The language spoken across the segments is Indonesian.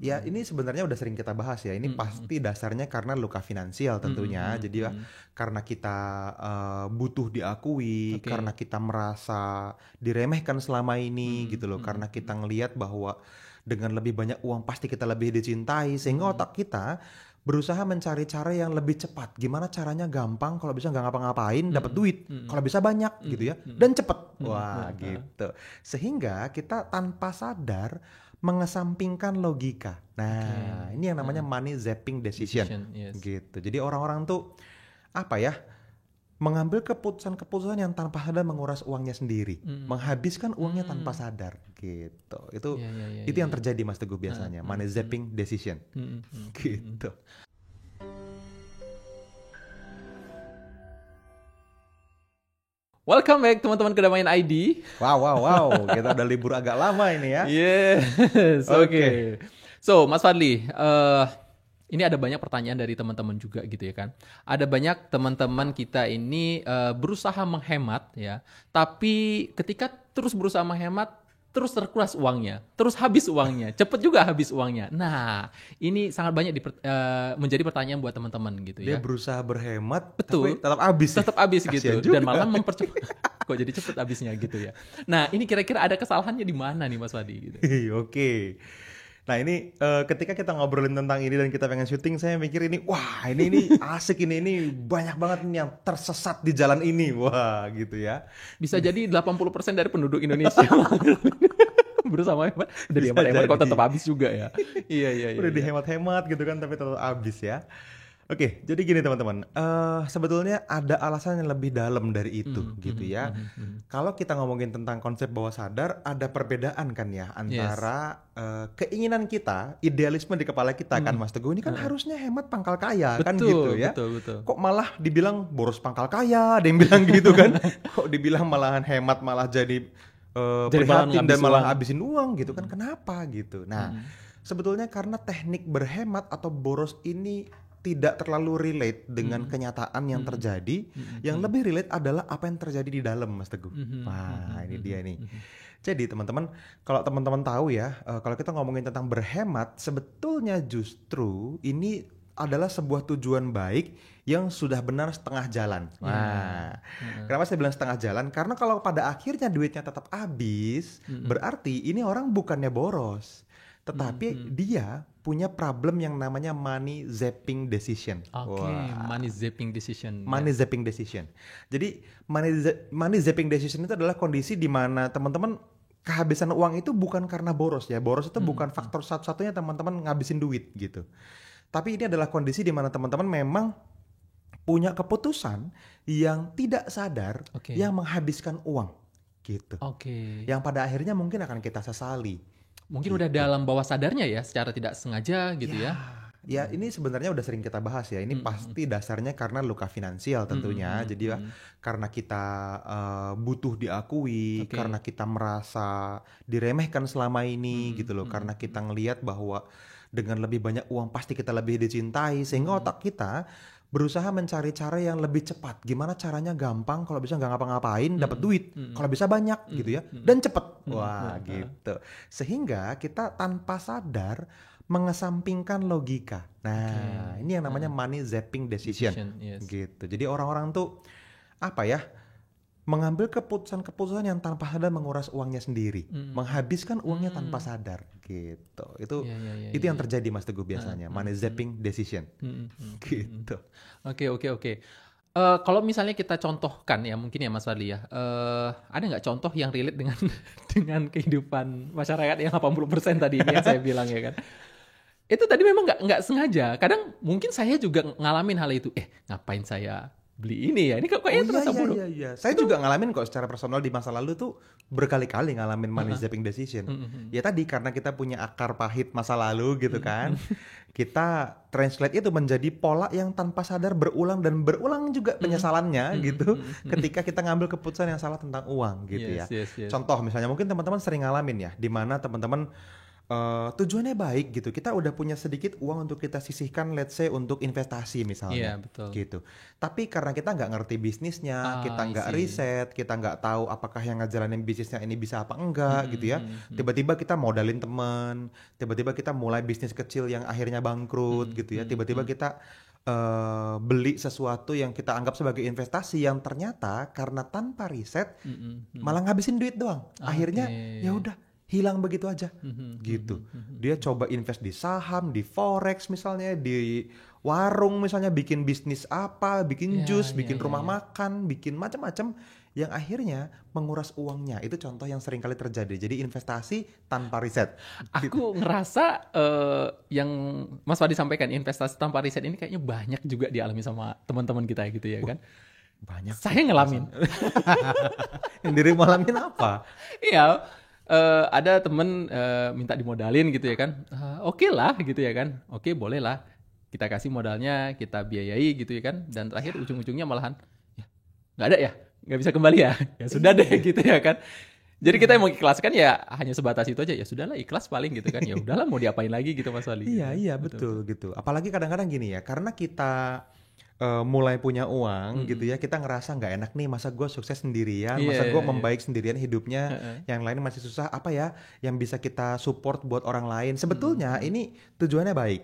Ya ini sebenarnya udah sering kita bahas ya. Ini pasti dasarnya karena luka finansial tentunya. Jadi ya karena kita butuh diakui, karena kita merasa diremehkan selama ini gitu loh. Karena kita ngelihat bahwa dengan lebih banyak uang pasti kita lebih dicintai. Sehingga otak kita berusaha mencari cara yang lebih cepat. Gimana caranya gampang, kalau bisa nggak ngapa-ngapain, dapat duit. Kalau bisa banyak gitu ya. Dan cepet. Wah gitu. Sehingga kita tanpa sadar mengesampingkan logika. Nah, ini yang namanya money zapping decision. Gitu. Jadi orang-orang tuh apa ya? Mengambil keputusan-keputusan yang tanpa sadar menguras uangnya sendiri, menghabiskan uangnya tanpa sadar, gitu. Itu yang terjadi Mas Teguh biasanya, money zapping decision, gitu. Welcome back teman-teman Kedamaian ID. Wow, kita udah libur agak lama ini ya. Yes, oke. So, Mas Fadli, ini ada banyak pertanyaan dari teman-teman juga gitu ya kan. Ada banyak teman-teman kita ini berusaha menghemat ya, tapi ketika terus berusaha menghemat, terus terkuras uangnya, terus habis uangnya, cepet juga habis uangnya. Nah, ini sangat banyak menjadi pertanyaan buat teman-teman gitu ya. Dia berusaha berhemat, betul, tapi tetap habis. Tetap habis gitu, dan malah mempercepat. Kok jadi cepet habisnya gitu ya. Nah, ini kira-kira ada kesalahannya di mana nih Mas Fadli? Gitu. Oke. Nah ini ketika kita ngobrolin tentang ini dan kita pengen syuting, saya mikir ini, wah ini asik ini banyak banget nih yang tersesat di jalan ini, wah gitu ya. Bisa jadi 80% dari penduduk Indonesia berusaha hemat, udah dihemat-hemat kok tetap habis juga ya. Iya. Udah dihemat-hemat gitu kan, tapi tetap habis ya. Oke, jadi gini teman-teman, sebetulnya ada alasan yang lebih dalam dari itu gitu ya. Kalau kita ngomongin tentang konsep bawah sadar, ada perbedaan kan ya antara keinginan kita, idealisme di kepala kita kan Mas Teguh, ini kan harusnya hemat pangkal kaya, kan gitu ya. Betul. Kok malah dibilang boros pangkal kaya, ada yang bilang gitu kan. Kok dibilang malahan hemat malah jadi prihatin dan malah habisin uang gitu kan, kenapa gitu. Nah, sebetulnya karena teknik berhemat atau boros ini tidak terlalu relate dengan kenyataan yang terjadi. Yang lebih relate adalah apa yang terjadi di dalam Mas Teguh. Wah ini dia nih. Jadi teman-teman, kalau teman-teman tahu ya, kalau kita ngomongin tentang berhemat, sebetulnya justru ini adalah sebuah tujuan baik yang sudah benar setengah jalan. Nah, kenapa saya bilang setengah jalan? Karena kalau pada akhirnya duitnya tetap habis, berarti ini orang bukannya boros, tetapi dia punya problem yang namanya money zapping decision. Money zapping decision. Money zapping decision. Jadi money zapping decision itu adalah kondisi di mana teman-teman kehabisan uang itu bukan karena boros ya. Boros itu bukan faktor satu-satunya teman-teman ngabisin duit gitu. Tapi ini adalah kondisi di mana teman-teman memang punya keputusan yang tidak sadar yang menghabiskan uang gitu. Yang pada akhirnya mungkin akan kita sesali. Mungkin udah dalam bawah sadarnya ya, secara tidak sengaja gitu ya. Ya ini sebenarnya udah sering kita bahas ya. Ini pasti dasarnya karena luka finansial tentunya. Jadi ya karena kita butuh diakui, karena kita merasa diremehkan selama ini gitu loh. Karena kita ngelihat bahwa dengan lebih banyak uang pasti kita lebih dicintai. Sehingga otak kita berusaha mencari cara yang lebih cepat. Gimana caranya gampang, kalau bisa nggak ngapa-ngapain, dapat duit. Kalau bisa banyak gitu ya. Dan cepet. Wah gitu. Sehingga kita tanpa sadar mengesampingkan logika. Nah ini yang namanya money zapping decision. Gitu. Jadi orang-orang tuh apa ya? Mengambil keputusan-keputusan yang tanpa sadar menguras uangnya sendiri, menghabiskan uangnya tanpa sadar, gitu. Itu yang terjadi Mas Teguh biasanya, money zapping decision, gitu. Oke. Kalau misalnya kita contohkan ya mungkin ya Mas Fadli ya, ada nggak contoh yang relate dengan dengan kehidupan masyarakat yang 80% tadi ini yang saya bilang ya kan? Itu tadi memang nggak sengaja. Kadang mungkin saya juga ngalamin hal itu. Ngapain saya beli ini ya? Ini kayaknya terasa bodoh. Iya. Saya juga ngalamin kok secara personal di masa lalu tuh berkali-kali ngalamin money zapping decision. Ya tadi karena kita punya akar pahit masa lalu gitu kan. Kita translate itu menjadi pola yang tanpa sadar berulang dan berulang juga penyesalannya gitu. Ketika kita ngambil keputusan yang salah tentang uang gitu ya. Yes. Contoh misalnya mungkin teman-teman sering ngalamin ya, di mana teman-teman tujuannya baik gitu. Kita udah punya sedikit uang untuk kita sisihkan, let's say untuk investasi misalnya, Iya, betul. gitu. Tapi karena kita nggak ngerti bisnisnya, kita I nggak see. riset, kita nggak tahu apakah yang ngejalanin bisnisnya ini bisa apa enggak, gitu ya. Mhm. Tiba-tiba kita modalin temen, tiba-tiba kita mulai bisnis kecil yang akhirnya bangkrut, gitu ya. Tiba-tiba kita beli sesuatu yang kita anggap sebagai investasi yang ternyata karena tanpa riset malah ngabisin duit doang. Akhirnya ya udah hilang begitu aja. Gitu. Dia coba invest di saham, di forex misalnya, di warung misalnya, bikin bisnis apa, bikin jus, bikin rumah makan, bikin macam-macam yang akhirnya menguras uangnya. Itu contoh yang sering kali terjadi. Jadi investasi tanpa riset. Aku ngerasa yang Mas Fadi sampaikan, investasi tanpa riset ini kayaknya banyak juga dialami sama teman-teman kita gitu ya kan. Banyak. Saya ngalamin. Yang dirimu alamin apa? Iya, ada temen minta dimodalin gitu ya kan. Oke lah gitu ya kan. Oke, boleh lah. Kita kasih modalnya, kita biayai gitu ya kan. Dan terakhir ujung-ujungnya malahan, ya nggak ada ya, nggak bisa kembali ya. Ya sudah deh gitu ya kan. Jadi kita yang mengikhlaskan ya hanya sebatas itu aja. Ya sudahlah, ikhlas paling gitu kan. Ya udahlah, mau diapain lagi gitu Mas Wali. Iya betul gitu. Apalagi kadang-kadang gini ya, karena kita mulai punya uang gitu ya, kita ngerasa nggak enak nih, masa gue sukses sendirian, masa gue membaik sendirian hidupnya, yang lain masih susah, apa ya yang bisa kita support buat orang lain. Sebetulnya ini tujuannya baik,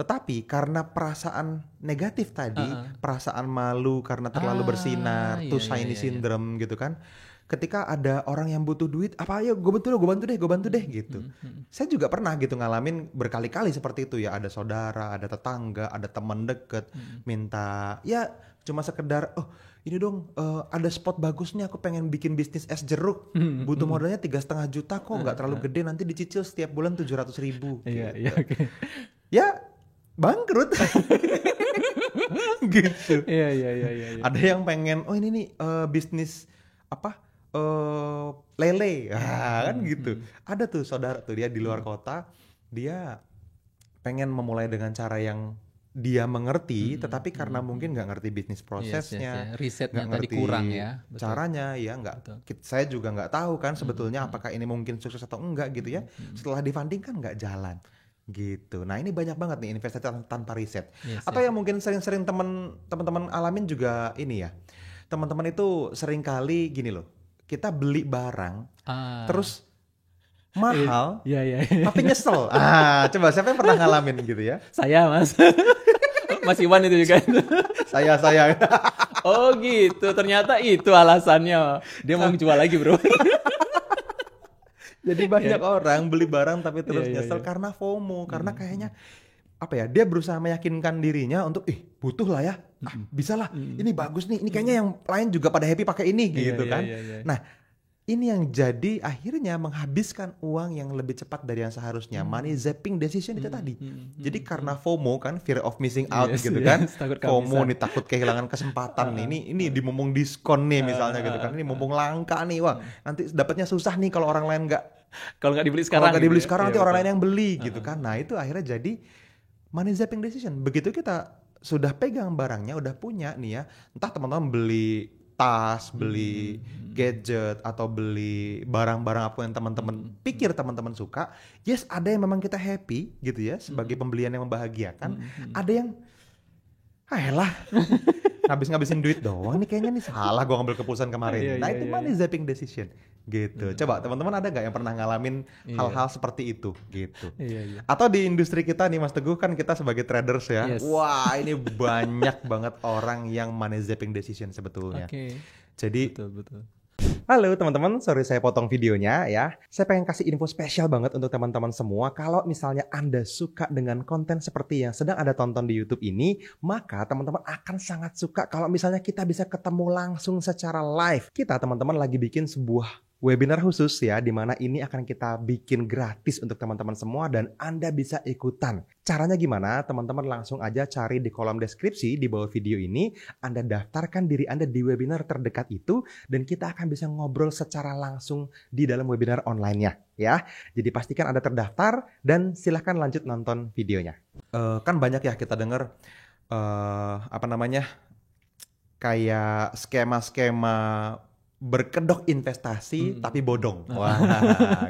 tetapi karena perasaan negatif tadi, perasaan malu karena terlalu bersinar, tuh shiny syndrome gitu kan. Ketika ada orang yang butuh duit, apa ayo gue bantu deh gitu. Saya juga pernah gitu ngalamin berkali-kali seperti itu ya. Ada saudara, ada tetangga, ada teman deket minta ya cuma sekedar, oh ini dong ada spot bagus nih, aku pengen bikin bisnis es jeruk, butuh modalnya 3,5 juta kok, nggak terlalu gede, nanti dicicil setiap bulan 700.000 Iya, gitu. oke. Ya bangkrut. Gitu. Iya. Ada yang pengen, oh ini nih bisnis apa? Lele, kan gitu. Ada tuh saudara tuh, dia di luar kota, dia pengen memulai dengan cara yang dia mengerti, tetapi karena mungkin nggak ngerti bisnis prosesnya, risetnya nggak tadi ngerti kurang ya. Betul. caranya, ya nggak. Saya juga nggak tahu kan sebetulnya apakah ini mungkin sukses atau enggak gitu ya. Setelah difunding kan nggak jalan. Gitu. Nah ini banyak banget nih investasi tanpa riset. Atau yang mungkin sering-sering teman-teman alamin juga ini ya. Teman-teman itu sering kali gini loh. Kita beli barang, terus mahal, tapi nyesel. Coba siapa yang pernah ngalamin gitu ya? Saya Mas. Mas Iwan itu juga. Saya. Oh gitu, ternyata itu alasannya. Dia mau menjual lagi bro. Jadi banyak orang beli barang tapi terus nyesel karena FOMO, karena kayaknya apa ya, dia berusaha meyakinkan dirinya untuk butuh lah ya, bisa lah, ini bagus nih, ini kayaknya yang lain juga pada happy pakai ini gitu kan. Nah ini yang jadi akhirnya menghabiskan uang yang lebih cepat dari yang seharusnya. Money zapping decision itu tadi. Jadi karena FOMO kan, fear of missing out gitu kan. FOMO nih, takut kehilangan kesempatan nih. Ini di mumpung diskon nih misalnya gitu kan. Ini mumpung langka nih, wah nanti dapatnya susah nih kalau orang lain kalau nggak dibeli sekarang. Nanti orang lain yang beli gitu kan. Nah itu akhirnya jadi money zapping decision. Begitu kita sudah pegang barangnya, udah punya nih ya, entah teman-teman beli tas, beli gadget, atau beli barang-barang apa yang teman-teman pikir teman-teman suka. Yes, ada yang memang kita happy gitu ya, sebagai pembelian yang membahagiakan. Ada yang ayolah ngabisin duit doang nih, kayaknya nih salah gua ngambil keputusan kemarin. Nah itu money zapping decision gitu. Coba teman-teman ada nggak yang pernah ngalamin hal-hal seperti itu gitu? Atau di industri kita nih Mas Teguh, kan kita sebagai traders ya. Wah ini banyak banget orang yang money zapping decision sebetulnya. Jadi betul. halo teman-teman, sorry saya potong videonya ya. Saya pengen kasih info spesial banget untuk teman-teman semua. Kalau misalnya Anda suka dengan konten seperti yang sedang Anda tonton di YouTube ini, maka teman-teman akan sangat suka kalau misalnya kita bisa ketemu langsung secara live. Kita teman-teman lagi bikin sebuah webinar khusus ya, di mana ini akan kita bikin gratis untuk teman-teman semua dan Anda bisa ikutan. Caranya gimana? Teman-teman langsung aja cari di kolom deskripsi di bawah video ini. Anda daftarkan diri Anda di webinar terdekat itu dan kita akan bisa ngobrol secara langsung di dalam webinar online-nya ya. Jadi pastikan Anda terdaftar dan silahkan lanjut nonton videonya. Kan banyak ya kita dengar kayak skema-skema berkedok investasi tapi bodong. Wah,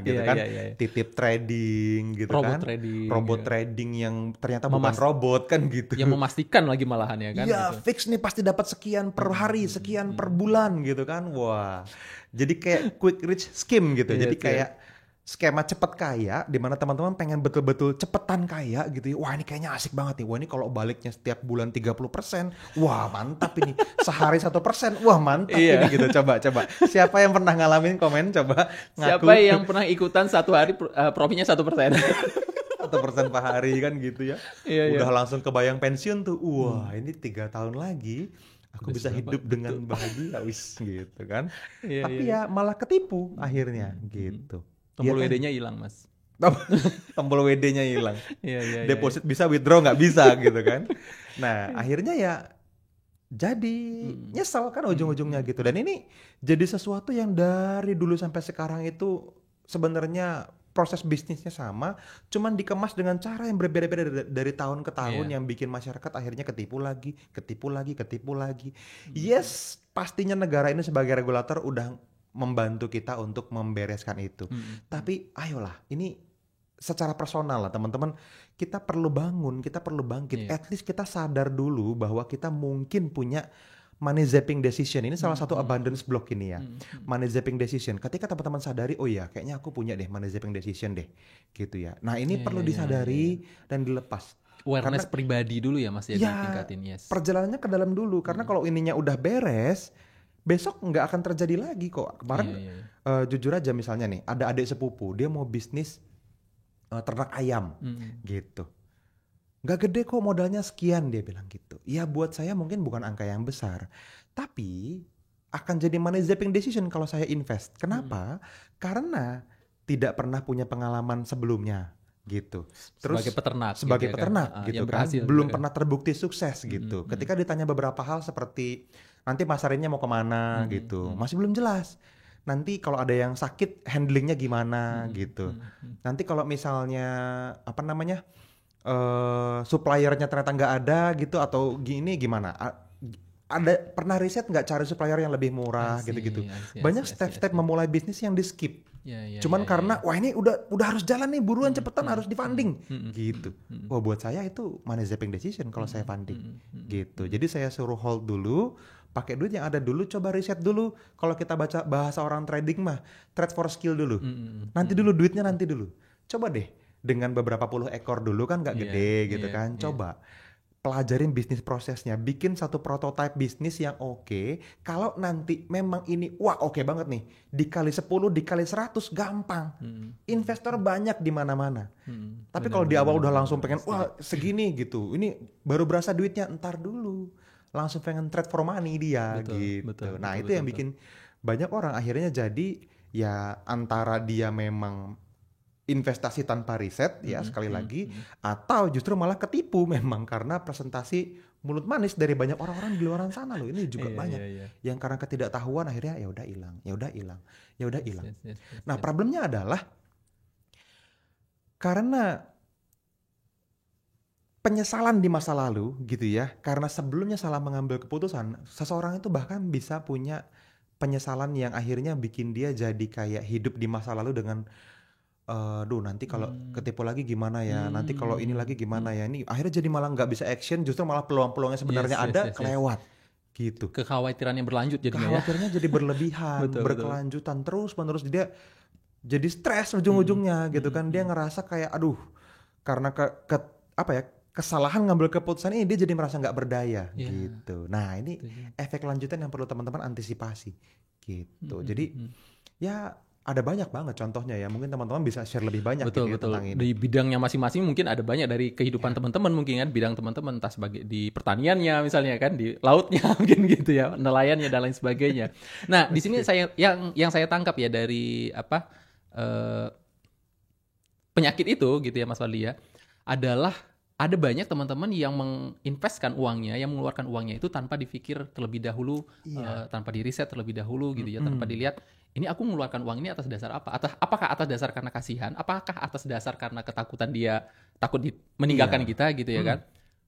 gitu kan. Titip trading gitu robot kan. Trading, robot trading yang ternyata bukan robot kan gitu. Yang memastikan lagi malahan ya kan. Iya, gitu. fix nih pasti dapat sekian per hari, sekian per bulan gitu kan. Wah. Jadi kayak quick rich scheme gitu. Jadi kayak skema cepet kaya, di mana teman-teman pengen betul-betul cepetan kaya gitu ya. Wah ini kayaknya asik banget nih. Wah ini kalau baliknya setiap bulan 30%, wah mantap ini. Sehari 1%, wah mantap ini gitu. Coba. Siapa yang pernah ngalamin komen coba ngaku. Siapa yang pernah ikutan satu hari profitnya 1%? 1% per hari kan gitu ya. Udah langsung kebayang pensiun tuh. Wah ini 3 tahun lagi aku bisa hidup dengan bahagia wis gitu kan. Tapi ya malah ketipu akhirnya gitu. Tombol WD-nya hilang mas. Tombol WD-nya hilang. Deposit bisa, withdraw nggak bisa gitu kan. Nah akhirnya ya jadi nyesel kan ujung-ujungnya gitu. Dan ini jadi sesuatu yang dari dulu sampai sekarang itu sebenarnya proses bisnisnya sama, cuman dikemas dengan cara yang berbeda-beda dari tahun ke tahun yang bikin masyarakat akhirnya ketipu lagi. Yes, pastinya negara ini sebagai regulator udah membantu kita untuk membereskan itu. Tapi ayolah, ini secara personal lah teman-teman, kita perlu bangun, kita perlu bangkit. At least kita sadar dulu bahwa kita mungkin punya money zapping decision. Ini salah satu abundance block ini ya. Money zapping decision. Ketika teman-teman sadari, oh ya kayaknya aku punya deh money zapping decision deh. Gitu ya. Nah ini perlu disadari dan dilepas. Awareness pribadi dulu ya mas ya ditingkatin. Perjalanannya ke dalam dulu. Karena kalau ininya udah beres, besok nggak akan terjadi lagi kok. Kemarin jujur aja misalnya nih, ada adik sepupu, dia mau bisnis ternak ayam gitu. Nggak gede kok modalnya sekian, dia bilang gitu. Ya buat saya mungkin bukan angka yang besar. Tapi akan jadi money zapping decision kalau saya invest. Kenapa? Karena tidak pernah punya pengalaman sebelumnya gitu. Terus sebagai peternak gitu kan. Belum pernah terbukti sukses gitu. Ketika ditanya beberapa hal seperti nanti masarinnya mau kemana gitu, masih belum jelas. Nanti kalau ada yang sakit handlingnya gimana gitu. Nanti kalau misalnya suppliernya ternyata nggak ada gitu atau gini gimana? Ada pernah riset nggak cari supplier yang lebih murah gitu-gitu? Banyak step-step memulai bisnis yang di skip. Cuman karena wah ini udah harus jalan nih, buruan cepetan harus di funding gitu. Wah buat saya itu money zapping decision kalau saya funding gitu. Jadi saya suruh hold dulu, pakai duit yang ada dulu, coba riset dulu. Kalau kita baca bahasa orang trading mah trade for skill dulu. Nanti dulu duitnya nanti dulu. Coba deh dengan beberapa puluh ekor dulu kan nggak gede gitu kan. Coba pelajarin bisnis prosesnya, bikin satu prototype bisnis yang oke. Kalau nanti memang ini wah oke banget nih, dikali 10, dikali 100 gampang. Investor banyak di mana-mana. Tapi kalau di awal udah langsung pengen wah segini gitu, ini baru berasa duitnya, entar dulu. Langsung pengen trade for money dia gitu. Nah itu yang bikin banyak orang akhirnya jadi ya antara dia memang investasi tanpa riset ya sekali lagi, atau justru malah ketipu memang karena presentasi mulut manis dari banyak orang-orang di luar sana loh. Ini juga banyak yang karena ketidaktahuan akhirnya ya udah hilang. Nah problemnya adalah karena penyesalan di masa lalu gitu ya, karena sebelumnya salah mengambil keputusan, seseorang itu bahkan bisa punya penyesalan yang akhirnya bikin dia jadi kayak hidup di masa lalu dengan nanti kalau ketipu lagi gimana ya, nanti kalau ini lagi gimana ya, ini akhirnya jadi malah nggak bisa action, justru malah peluang-peluangnya sebenarnya kelewat gitu. Kekhawatirannya berlanjut jadinya Kekhawatirannya jadi berlebihan, berkelanjutan terus-menerus, dia jadi stres ujung-ujungnya gitu kan. Dia ngerasa kayak aduh karena kesalahan ngambil keputusan ini dia jadi merasa nggak berdaya gitu. Nah ini efek lanjutan yang perlu teman-teman antisipasi gitu. Jadi ya ada banyak banget contohnya ya. Mungkin teman-teman bisa share lebih banyak tentang ini. Di bidangnya masing-masing mungkin ada banyak dari kehidupan teman-teman mungkin kan. Bidang teman-teman entah sebagai di pertaniannya misalnya kan, di lautnya mungkin gitu ya, nelayannya dan lain sebagainya. Nah di sini saya yang saya tangkap ya dari penyakit itu gitu ya Mas Fadli ya, adalah ada banyak teman-teman yang menginvestkan uangnya, yang mengeluarkan uangnya itu tanpa dipikir terlebih dahulu, tanpa diriset terlebih dahulu gitu ya, tanpa dilihat ini aku mengeluarkan uang ini atas dasar apa? Apakah atas dasar karena kasihan? Apakah atas dasar karena ketakutan dia takut meninggalkan kita gitu ya kan?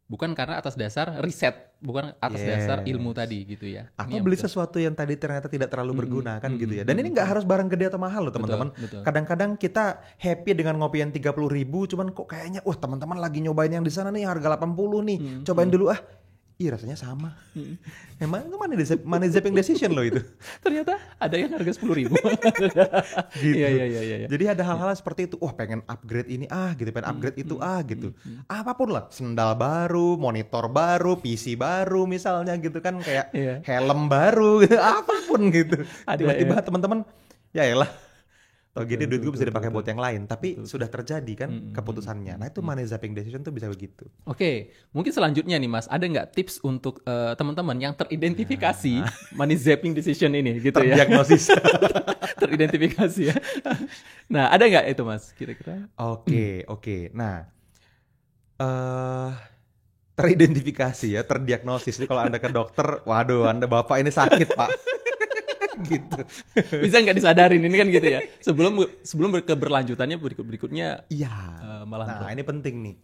bukan karena atas dasar riset, bukan atas dasar ilmu tadi gitu ya. Atau beli sesuatu yang tadi ternyata tidak terlalu berguna kan gitu ya. Dan ini nggak harus barang gede atau mahal loh teman-teman. Kadang-kadang kita happy dengan ngopi yang 30.000, cuman kok kayaknya teman-teman lagi nyobain yang di sana nih harga 80 nih, cobain dulu ah. Ih rasanya sama. Emang money zapping decision loh itu. Ternyata ada yang harga 10.000. Gitu. Iya. Jadi ada hal-hal seperti itu. Pengen upgrade ini gitu, pengen upgrade itu gitu. Apapun lah, sendal baru, monitor baru, PC baru misalnya gitu kan, kayak helm baru gitu, apapun gitu. Tiba-tiba teman-teman ya elah. Gini duit gue bisa dipakai buat yang lain, tapi sudah terjadi kan keputusannya. Nah itu money zapping decision tuh bisa begitu. Oke, mungkin selanjutnya nih Mas, ada nggak tips untuk teman-teman yang teridentifikasi money zapping decision ini gitu ya? Terdiagnosis. Teridentifikasi ya. Nah ada nggak itu Mas kira-kira? Oke. Nah, teridentifikasi ya, terdiagnosis. Jadi kalau Anda ke dokter, waduh Anda bapak ini sakit Pak. Gitu. Bisa nggak disadarin ini kan gitu ya, sebelum keberlanjutannya berikutnya malah. Nah ini penting nih.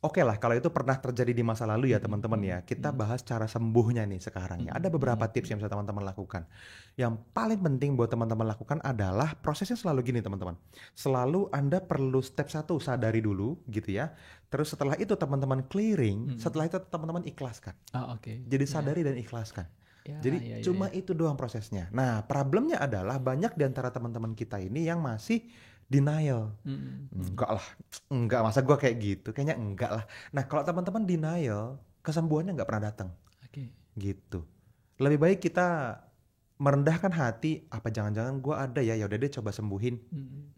Oke lah kalau itu pernah terjadi di masa lalu ya teman-teman ya, kita bahas cara sembuhnya nih sekarang ya. Ada beberapa tips yang bisa teman-teman lakukan. Yang paling penting buat teman-teman lakukan adalah prosesnya selalu gini teman-teman. Selalu Anda perlu step 1 sadari dulu gitu ya. Terus setelah itu teman-teman clearing, setelah itu teman-teman ikhlaskan. Jadi sadari dan ikhlaskan. Jadi cuma itu doang prosesnya. Nah problemnya adalah banyak di antara teman-teman kita ini yang masih denial. Enggak masa gue kayak gitu, kayaknya enggak lah. Nah kalau teman-teman denial, kesembuhannya nggak pernah datang. Gitu. Lebih baik kita merendahkan hati, apa jangan-jangan gue ada ya udah deh coba sembuhin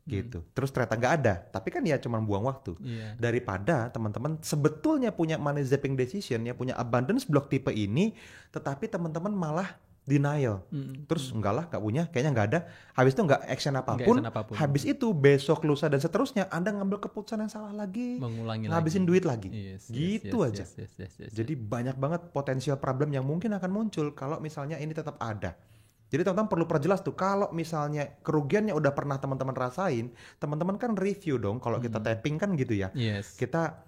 gitu. Terus ternyata nggak ada, tapi kan ya cuma buang waktu. Daripada teman-teman sebetulnya punya money zapping decision, ya punya abundance block tipe ini, tetapi teman-teman malah denial. Terus enggak lah, nggak punya, kayaknya nggak ada. Habis itu nggak action apapun. Habis itu besok, lusa dan seterusnya Anda ngambil keputusan yang salah lagi, ngabisin duit lagi. Gitu aja. Jadi banyak banget potensial problem yang mungkin akan muncul kalau misalnya ini tetap ada. Jadi teman-teman perlu perjelas tuh, kalau misalnya kerugiannya udah pernah teman-teman rasain, teman-teman kan review dong, kalau kita tapping kan gitu ya. Kita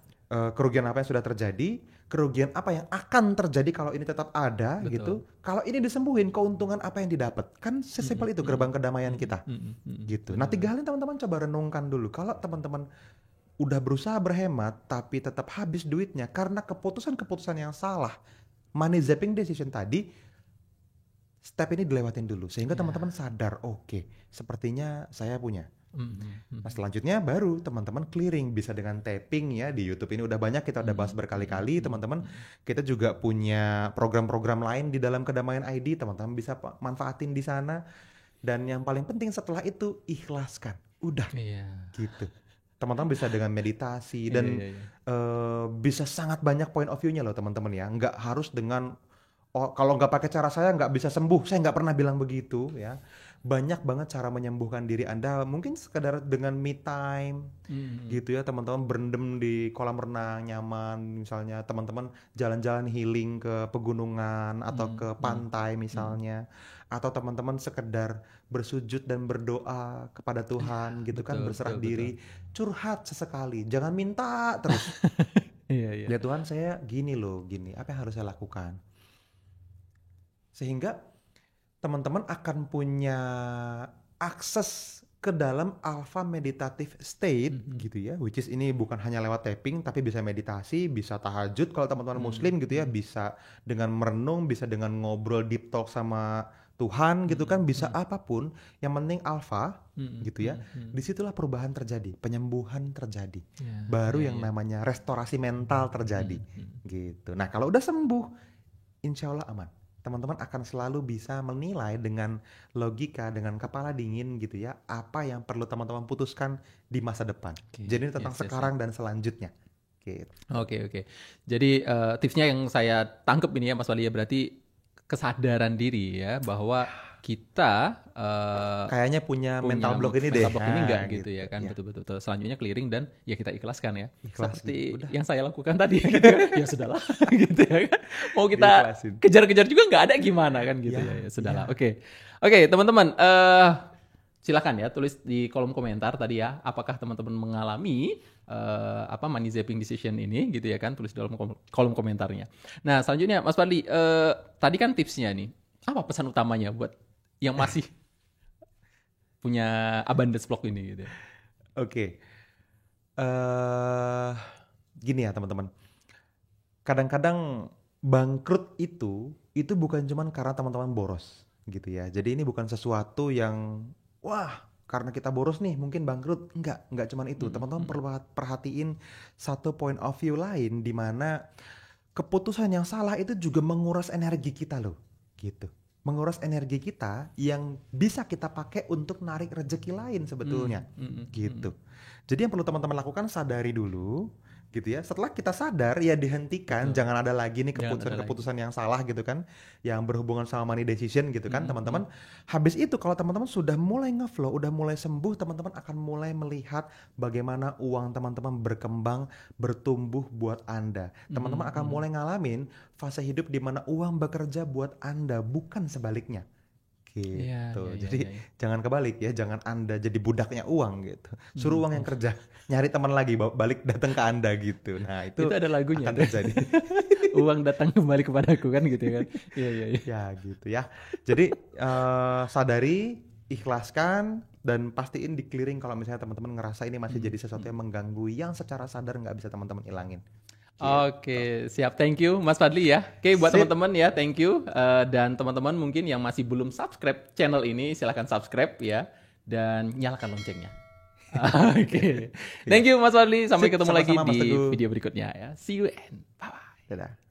kerugian apa yang sudah terjadi, kerugian apa yang akan terjadi kalau ini tetap ada gitu. Kalau ini disembuhin, keuntungan apa yang didapat. Kan sesimpel itu gerbang kedamaian kita. Gitu. Nah 3 hal ini teman-teman coba renungkan dulu. Kalau teman-teman udah berusaha berhemat, tapi tetap habis duitnya karena keputusan-keputusan yang salah, money zapping decision tadi, step ini dilewatin dulu sehingga teman-teman sadar, oke, sepertinya saya punya. Nah selanjutnya baru teman-teman clearing, bisa dengan tapping ya. Di YouTube ini udah banyak, kita udah bahas berkali-kali teman-teman. Kita juga punya program-program lain di dalam Kedamaian ID, teman-teman bisa manfaatin di sana. Dan yang paling penting setelah itu ikhlaskan, udah gitu. Teman-teman bisa dengan meditasi dan bisa sangat banyak point of view-nya loh teman-teman ya. Nggak harus dengan kalau nggak pakai cara saya nggak bisa sembuh, saya nggak pernah bilang begitu ya. Banyak banget cara menyembuhkan diri Anda, mungkin sekedar dengan me time gitu ya, teman-teman berendam di kolam renang nyaman, misalnya teman-teman jalan-jalan healing ke pegunungan atau ke pantai misalnya, atau teman-teman sekedar bersujud dan berdoa kepada Tuhan gitu kan, berserah diri, curhat sesekali, jangan minta terus. Ya Tuhan saya gini loh, gini, apa yang harus saya lakukan? Sehingga teman-teman akan punya akses ke dalam alpha meditative state gitu ya, which is ini bukan hanya lewat tapping tapi bisa meditasi, bisa tahajud kalau teman-teman muslim gitu ya, bisa dengan merenung, bisa dengan ngobrol deep talk sama Tuhan gitu kan, bisa apapun, yang penting alpha gitu ya. Disitulah perubahan terjadi, penyembuhan terjadi, baru yang namanya restorasi mental terjadi gitu. Nah kalau udah sembuh, insya Allah aman. Teman-teman akan selalu bisa menilai dengan logika, dengan kepala dingin gitu ya, apa yang perlu teman-teman putuskan di masa depan. Jadi ini tentang sekarang dan selanjutnya. Gitu. Oke. Jadi tipsnya yang saya tangkap ini ya Mas Wali ya, berarti kesadaran diri ya, bahwa kita kayaknya punya mental block ini deh. Mental block ini enggak gitu ya kan, betul-betul. Selanjutnya clearing dan ya kita ikhlaskan ya. Seperti yang saya lakukan tadi gitu kan. Ya sudahlah gitu ya kan. Mau kita kejar-kejar juga enggak ada gimana kan gitu ya. Ya sudahlah. Oke, teman-teman, silakan ya tulis di kolom komentar tadi ya, apakah teman-teman mengalami money zapping decision ini gitu ya kan, tulis di dalam kolom komentarnya. Nah selanjutnya Mas Fadli, tadi kan tipsnya nih, apa pesan utamanya buat yang masih punya abundance block ini gitu? Oke. Gini ya teman-teman, kadang-kadang bangkrut itu bukan cuman karena teman-teman boros gitu ya. Jadi ini bukan sesuatu yang wah karena kita boros nih mungkin bangkrut. Enggak cuman itu. Teman-teman perlu perhatiin satu point of view lain, di mana keputusan yang salah itu juga menguras energi kita loh, gitu. Menguras energi kita yang bisa kita pakai untuk narik rezeki lain sebetulnya, gitu. Jadi yang perlu teman-teman lakukan, sadari dulu, gitu ya. Setelah kita sadar, ya dihentikan. Jangan ada lagi nih keputusan yang salah gitu kan, yang berhubungan sama money decision gitu kan, teman-teman. Habis itu kalau teman-teman sudah mulai ngeflow, udah mulai sembuh, teman-teman akan mulai melihat bagaimana uang teman-teman berkembang, bertumbuh buat Anda. Teman-teman akan mulai ngalamin fase hidup di mana uang bekerja buat Anda, bukan sebaliknya. Gitu. Jadi jangan kebalik ya, jangan Anda jadi budaknya uang gitu. Suruh uang yang kerja, nyari teman lagi balik datang ke Anda gitu. Nah, itu ada lagunya akan terjadi. Uang datang kembali kepadaku kan gitu kan. Iya. Ya gitu ya. Jadi sadari, ikhlaskan, dan pastiin di clearing kalau misalnya teman-teman ngerasa ini masih jadi sesuatu yang mengganggu, yang secara sadar nggak bisa teman-teman ilangin. Oke, siap. Thank you Mas Fadli ya. Oke, buat teman-teman ya, thank you. Dan teman-teman mungkin yang masih belum subscribe channel ini, silahkan subscribe ya. Dan nyalakan loncengnya. Oke. Thank you Mas Fadli. Sampai ketemu lagi di video berikutnya ya. See you and bye-bye. Dadah.